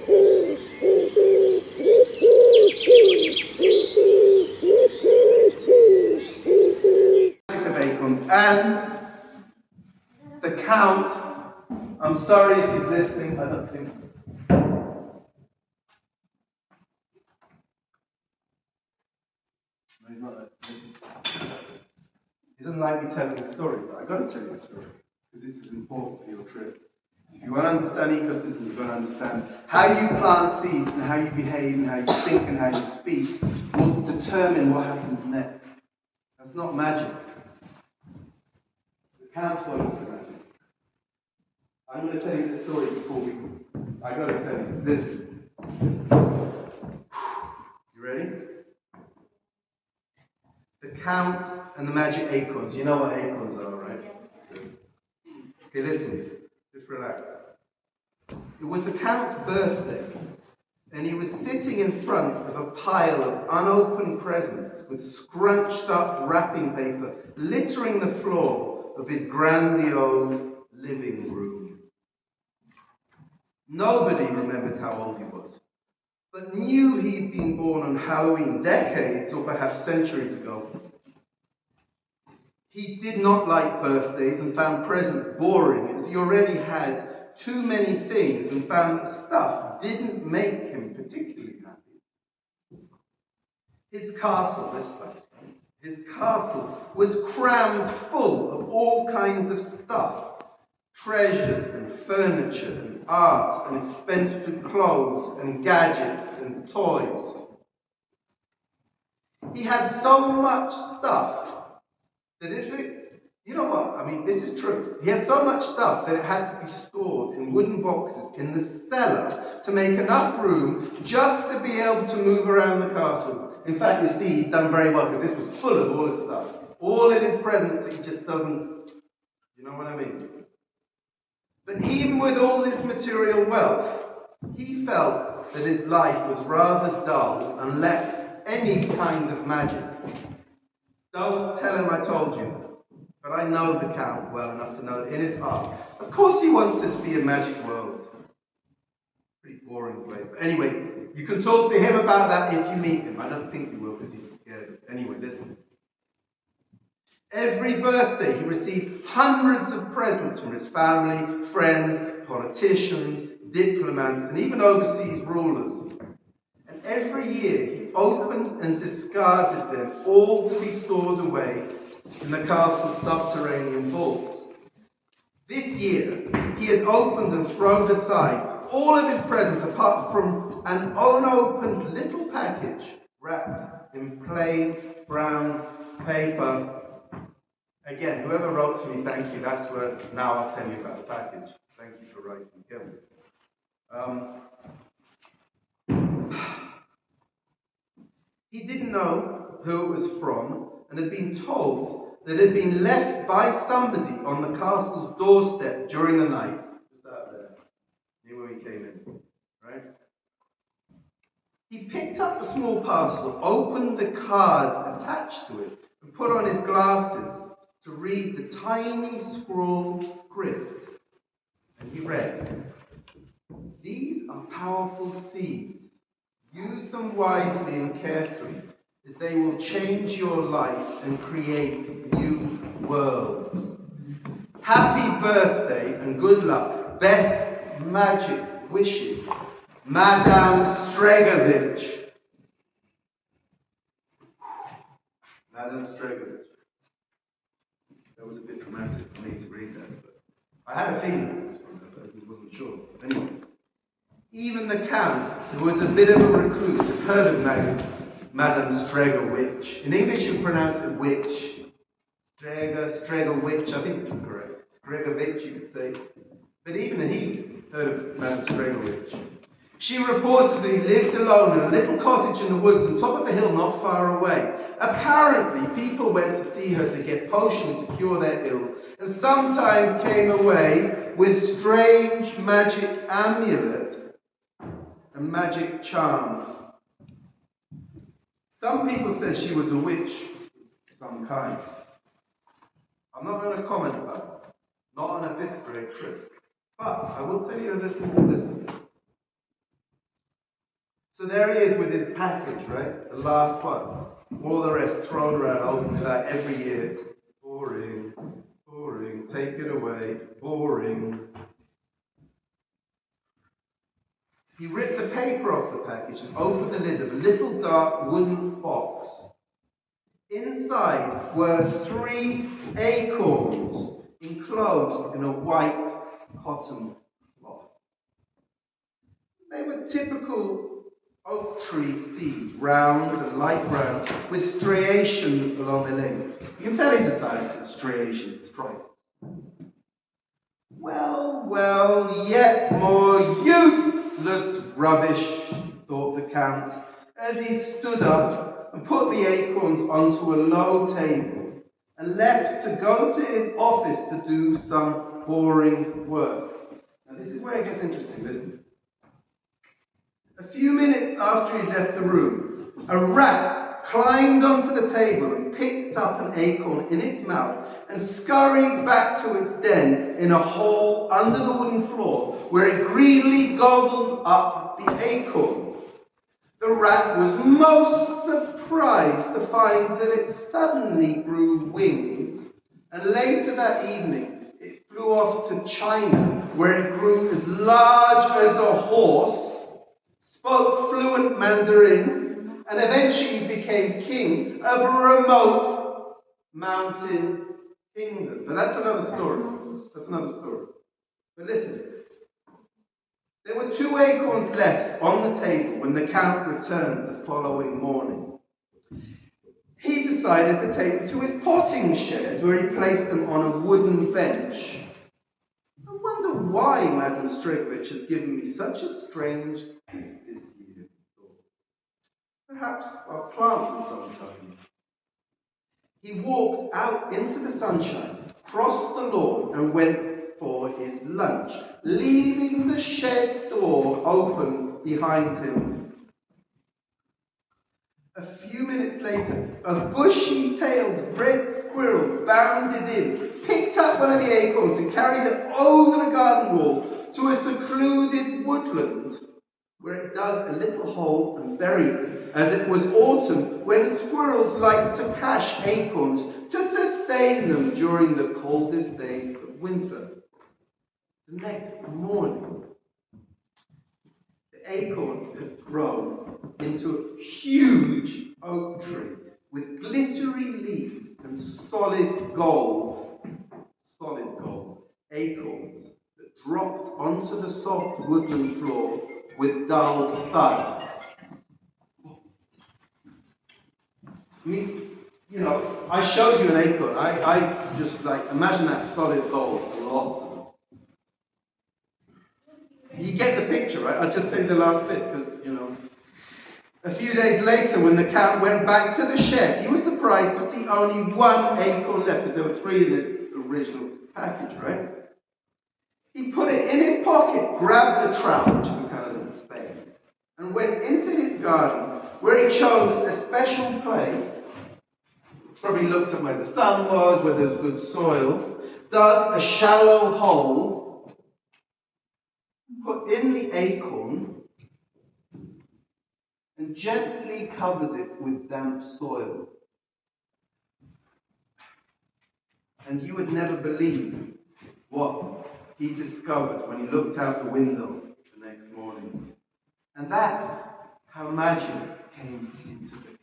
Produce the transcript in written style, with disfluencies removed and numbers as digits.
Of Acorns. And the Count, I'm sorry if he's listening, I don't think. No, he's not listening. He doesn't like me telling a story, but I've got to tell you a story, because this is important for your trip. If you want to understand ecosystems, you've got to understand how you plant seeds and how you behave and how you think and how you speak will determine what happens next. That's not magic. The Count's not magic. I'm going to tell you the story before I got to tell you this. Listen. You ready? The Count and the magic acorns. You know what acorns are, right? Okay, listen. Just relax. It was the Count's birthday, and he was sitting in front of a pile of unopened presents with scrunched up wrapping paper littering the floor of his grandiose living room. Nobody remembered how old he was, but knew he'd been born on Halloween decades or perhaps centuries ago. He did not like birthdays and found presents boring, as he already had too many things and found that stuff didn't make him particularly happy. His castle, this place, his castle was crammed full of all kinds of stuff. Treasures and furniture and art and expensive clothes and gadgets and toys. He had so much stuff that you know what, I mean, this is true. He had so much stuff that it had to be stored in wooden boxes in the cellar to make enough room just to be able to move around the castle. In fact, you see, he's done very well because this was full of all his stuff. All of his presents that he just doesn't, you know what I mean? But even with all this material wealth, he felt that his life was rather dull and lacked any kind of magic. Don't tell him I told you that, but I know the Count well enough to know that in his heart, of course he wants it to be a magic world. Pretty boring place. But anyway, you can talk to him about that if you meet him. I don't think you will because he's scared. Anyway, listen. Every birthday he received hundreds of presents from his family, friends, politicians, diplomats, and even overseas rulers. And every year he opened and discarded them, all to be stored away in the castle's subterranean vaults. This year he had opened and thrown aside all of his presents apart from an unopened little package wrapped in plain brown paper. Again, whoever wrote to me, thank you. That's where now I'll tell you about the package. Thank you for writing, Kevin. He didn't know who it was from and had been told that it had been left by somebody on the castle's doorstep during the night. Just out there, near where he came in, right? He picked up the small parcel, opened the card attached to it, and put on his glasses to read the tiny scrawled script. And he read, "These are powerful seeds. Use them wisely and carefully, as they will change your life and create new worlds. Happy birthday and good luck. Best magic wishes, Madame Stregovich." Madame Stregovich. That was a bit dramatic for me to read that, but I had a feeling it was from her, but I wasn't sure. Anyway, even the Count, who was a bit of a recluse, had heard of Madame Stregovich. In English, you pronounce it witch. Stregovich, I think it's correct. Stregovich, you could say. But even he heard of Madame Stregovich. She reportedly lived alone in a little cottage in the woods on top of a hill not far away. Apparently, people went to see her to get potions to cure their ills, and sometimes came away with strange magic amulets and magic charms. Some people said she was a witch of some kind. I'm not going to comment about that. Not on a 5th grade trip. But I will tell you a little more. Listen. So there he is with his package, right? The last one. All the rest thrown around, opening that every year. Boring, boring, take it away, boring. He ripped the paper off the package and opened the lid of a little dark wooden box. Inside were 3 acorns enclosed in a white cotton cloth. They were typical oak tree seeds, round and light brown, with striations along the length. You can tell he's a scientist, striations, stripes. Well, yet more useless rubbish, thought the Count, as he stood up and put the acorns onto a low table and left to go to his office to do some boring work. Now this is where it gets interesting, listen. A few minutes after he left the room, a rat climbed onto the table and picked up an acorn in its mouth and scurried back to its den in a hole under the wooden floor, where it greedily gobbled up the acorn. The rat was most surprised to find that it suddenly grew wings, and later that evening it flew off to China, where it grew as large as a horse, spoke fluent Mandarin, and eventually became king of a remote mountain kingdom. But that's another story. That's another story. But listen, there were 2 acorns left on the table when the Count returned the following morning. He decided to take them to his potting shed, where he placed them on a wooden bench. I wonder why Madame Strigovich has given me such a strange gift this year. Perhaps I'll plant them sometime. He walked out into the sunshine, crossed the lawn, and went for his lunch, leaving the shed door open behind him. A few minutes later, a bushy-tailed red squirrel bounded in, picked up one of the acorns and carried it over the garden wall to a secluded woodland, where it dug a little hole and buried it, as it was autumn, when squirrels like to cache acorns to sustain them during the coldest days of winter. The next morning, the acorn had grown into a huge oak tree with glittery leaves and solid gold acorns that dropped onto the soft woodland floor with dull thuds. I mean, I showed you an acorn. I just imagine that solid gold, lots of them. You get the picture, right? I'll just tell you the last bit because, A few days later, when the Count went back to the shed, he was surprised to see only 1 acorn left, because there were 3 in this original package, right? He put it in his pocket, grabbed a trowel, which is a kind of little spade, and went into his garden, where he chose a special place. Probably looked at where the sun was, where there was good soil, dug a shallow hole, put in the acorn, and gently covered it with damp soil. And you would never believe what he discovered when he looked out the window the next morning. And that's how magic came into the